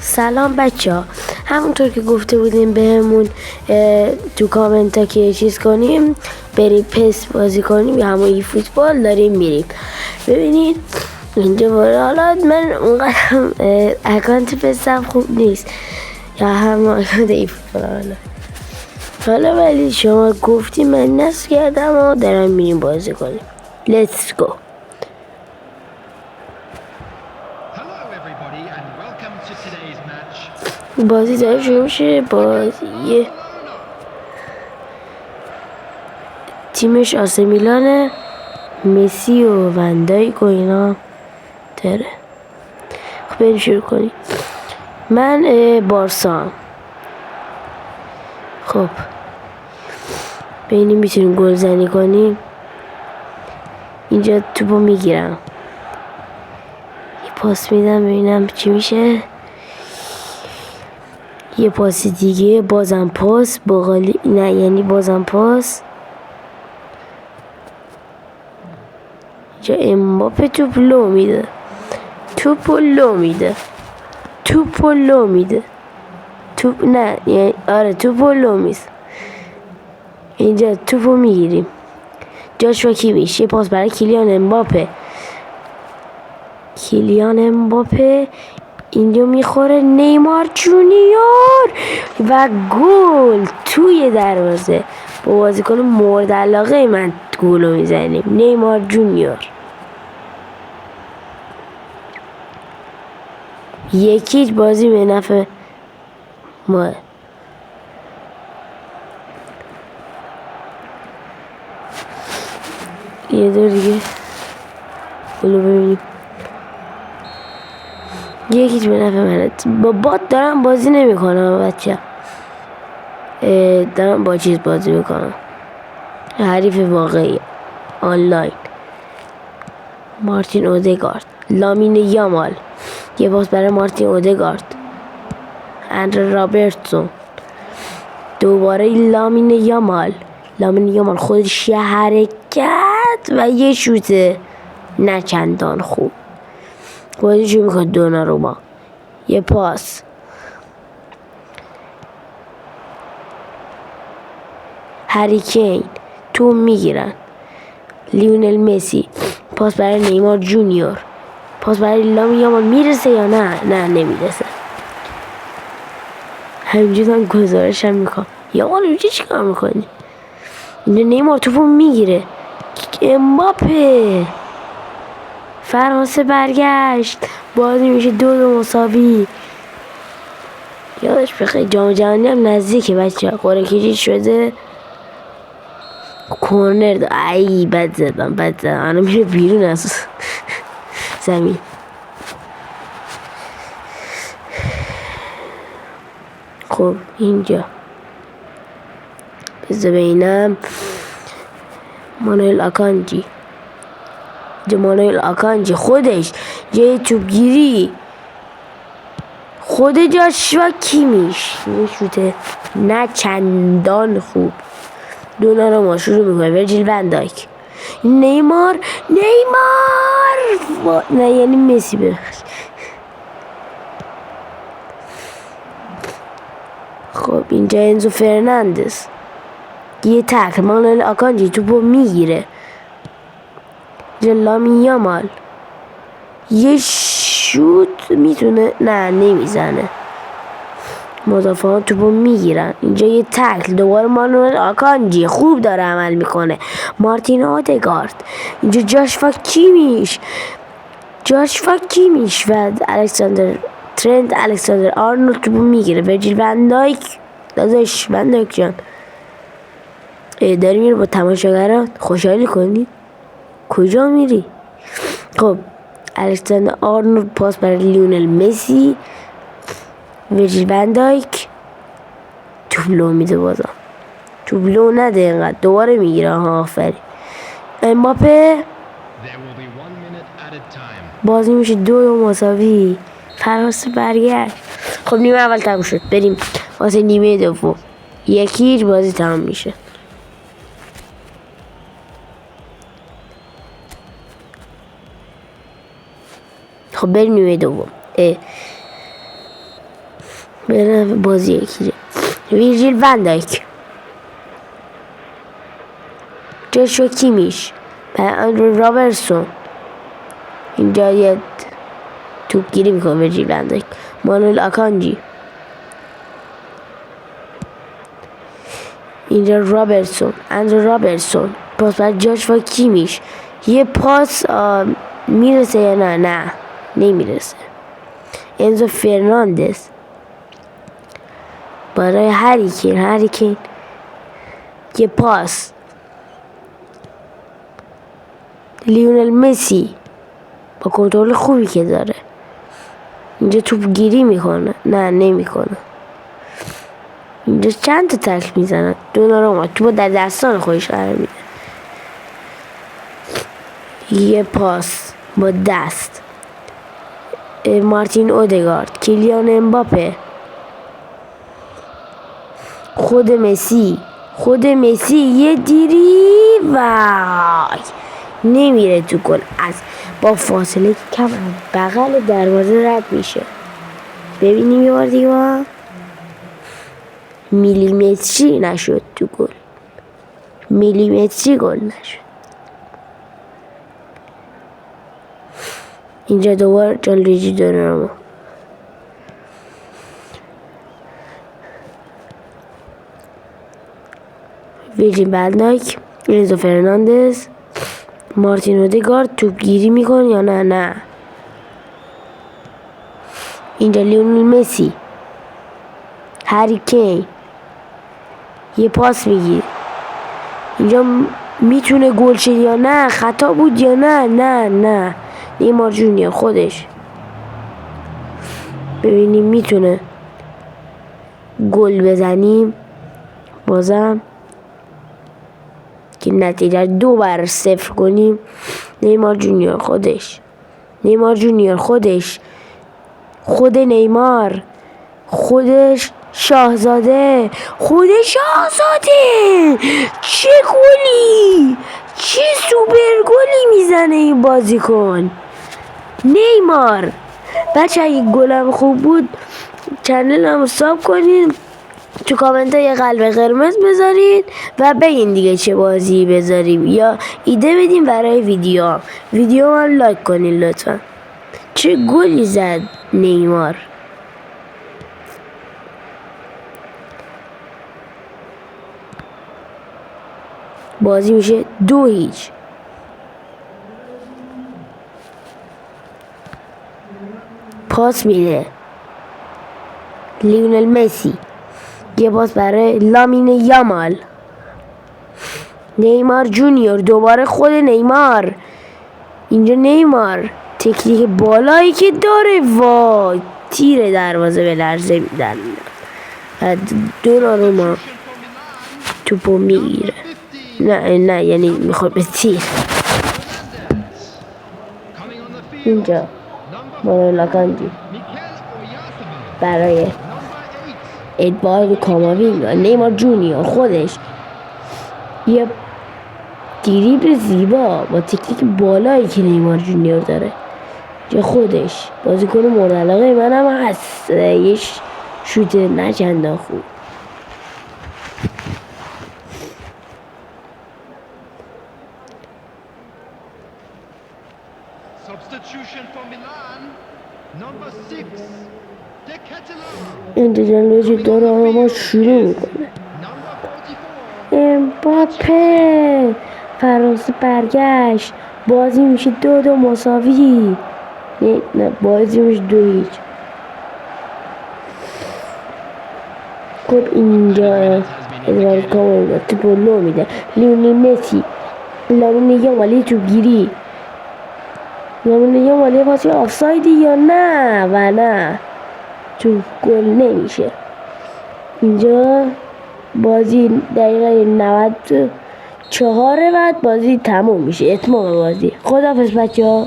سلام بچه ها. همونطور که گفته بودیم بهمون تو کامنت ها که چیز کنیم بریم پس بازی کنیم یا همون فوتبال داریم میریم. ببینید اینجا حالا من اونقدر اکانت پسم خوب نیست یا همون اکانت ای فوتبال حالا ولی شما گفتی من نصب کردم و دارم میریم بازی کنیم. Let's go. بازی داره شروع میشه. بازی تیمش آسه میلانه، مسی و وندایک و اینا داره. خب بریم شروع کنیم. من بارسا هم. خب ببینیم میتونیم گل زنی کنیم. اینجا توپو میگیرم، یه پاس میدم ببینم چی میشه. یه پاس دیگه، بازم پاس باقالی، نه یعنی بازم پاس. اینجا امباپه توپ لو میده، توپو لو میده، توپو لو میده، توپ نه یعنی آره توپو لو میده. اینجا توپو میگیریم. جاشوا کیمیش، یه پاس برای کیلیان امباپه. کیلیان امباپه اینجا میخوره نیمار جونیور و گل توی دروازه. با بازیکن مورد علاقه من گل میزنیم، نیمار جونیور. یکیچ بازی به نفع ما. یه دور دیگه گلو ببینیم. یکیچ به نفع منه. با بات دارم بازی نمی کنم بچه، دارم با چیز بازی میکنم، حریف واقعی آنلاین. مارتین اودگارد، لامین یامال، یه پاس برای مارتین اودگارد. اندر رابرتسون، دوباره لامین یامال. لامین یامال خودش یه حرکت و یه شوته نه چندان خوب. بازی چی میکنه دوناروما، یه پاس. هری کین تو میگیرن. لیونل مسی، پاس برای نیمار جونیور. پاس برای لامین یامال میرسه یا نه نمیرسه. همینجور من گزارشم میکنم. یامال اینجا چی کار میکنی؟ اینجا نیمار توپو میگیره. امباپه فرانسه برگشت، بازی میشه 2-2 مساوی. یادش بخیر جام جهانی هم نزدیکه بچه ها. قرعه کشی شده. کورنر ای بد زدم الان میره بیرون از زمین. خب اینجا بذار ببینم. مانوئل آکانجی، مانوئل آکانجی خودش یه توپگیری. خود جاشوا کیمیش یه شوته نه چندان خوب. دوناروما شروع میکنه. ورجیل وندایک، نیمار نه یعنی مسی بخش. خب اینجا انزو فرناندز، یه تکل. مانوئل آکانجی توپو میگیره. لامین یامال یه شوت میتونه نه نمیزنه. مدافعان توپو میگیرن. اینجا یه تکل دوباره. مانوئل آکانجی خوب داره عمل میکنه. مارتین اودگارد، اینجا جاشوا کیمیش و الکساندر ترنت الکساندر آرنولد توپو میگیره. ورجیل وندایک، داداش وندایک جان داری میره با تماشاگران خوشحالی کنی؟ کجا میری؟ خب الکساندر آرنولد، پاس برای لیونل مسی. ورجیل وندایک توپ لو میده. بازم توپ لو نده اینقدر. دوباره میگیره. آفرین. امباپه بازی میشه 2-2 مساوی. فرانسه برگشت. خب نیمه اول تموم شد. بریم واسه نیمه دوم. 1-1 بازی تموم میشه. خب بریم نیمه دوم. به بازی یکی ویرجیل ون دایک، جشوا کیمیش و اندرو رابرتسون. اینجا یه توپگیری میکنه ویرجیل ون دایک. مانوئل آکانجی، اینجا رابرتسون، اندرو رابرتسون، پاس برای جاشوا کیمیش. یه پاس میرسه یا نه نمیرسه. انزو فرناندز برای هری کین یه پاس. لیونل مسی با کنترل خوبی که داره اینجا توپ گیری میکنه، نه نمیکنه. اینجا چند تا تکل میزنه. دوناروما توپ در دستان خودش قرار میده. یه پاس با دست. مارتین اودگارد، کیلیان امباپه، خود مسی یه دیری وای نمیره تو گل. از با فاصله کم بغل دروازه رد میشه. ببینیم یه بار دیگه میلیمتری نشد تو گل، میلیمتری گل نشد. اینجا دوباره جانلویجی دوناروما، ویرجیل ون دایک، انزو فرناندز، مارتین اودگارد توپ گیری میکنه یا نه. اینجا لیونل مسی، هری کین یه پاس میگیره. اینجا میتونه گل شه یا نه، خطا بود یا نه. نیمار جونیور خودش، ببینیم میتونه گل بزنیم بازم که نتیجه 2-0 کنیم. نیمار جونیور خودش خود نیمار، خودش شاهزاده، چه گلی، چه سوپر گلی میزنه این بازیکن نیمار. بچه اگه گلم خوب بود چنل هم ساب کنید، تو کامنت یه قلب قرمز بذارید و بگین دیگه چه بازی بذاریم یا ایده بدین برای ویدیو هم لایک کنید لطفا. چه گلی زد نیمار. بازی میشه 2-0. پاس میده لیونل مسی، یه پاس برای لامین یامال. نیمار جونیور دوباره خود نیمار. اینجا نیمار تکنیک بالایی که داره وای تیر دروازه به لرزه میدن. دوناروما توپو میگیره، نه یعنی میخواد به تیر. اینجا مانوئل آکانجی برای ادوارد کاماوینگا. نیمار جونیور خودش یه دریبل زیبا با تکنیک بالایی که نیمار جونیور داره. جا خودش بازیکن مورد علاقه منم هست، یه شوت نچندان خوب. اینجا جانلویجی دوناروما شروع میکنه. امباپه فرانسه برگشت. بازی میشه 2-2 مساوی. نه بازی میشه 2-0. خب اینجا ادوارد کاماوینگا توپو لو میده. لیونل مسی، لامین یامال توپ گیری. لامین یامال پاسی آفسایدی یا نه و نه تو گل نمیشه. اینجا بازی دقیقه 94 بعد بازی تموم میشه، اتمام بازی. خداحافظ بچه‌ها.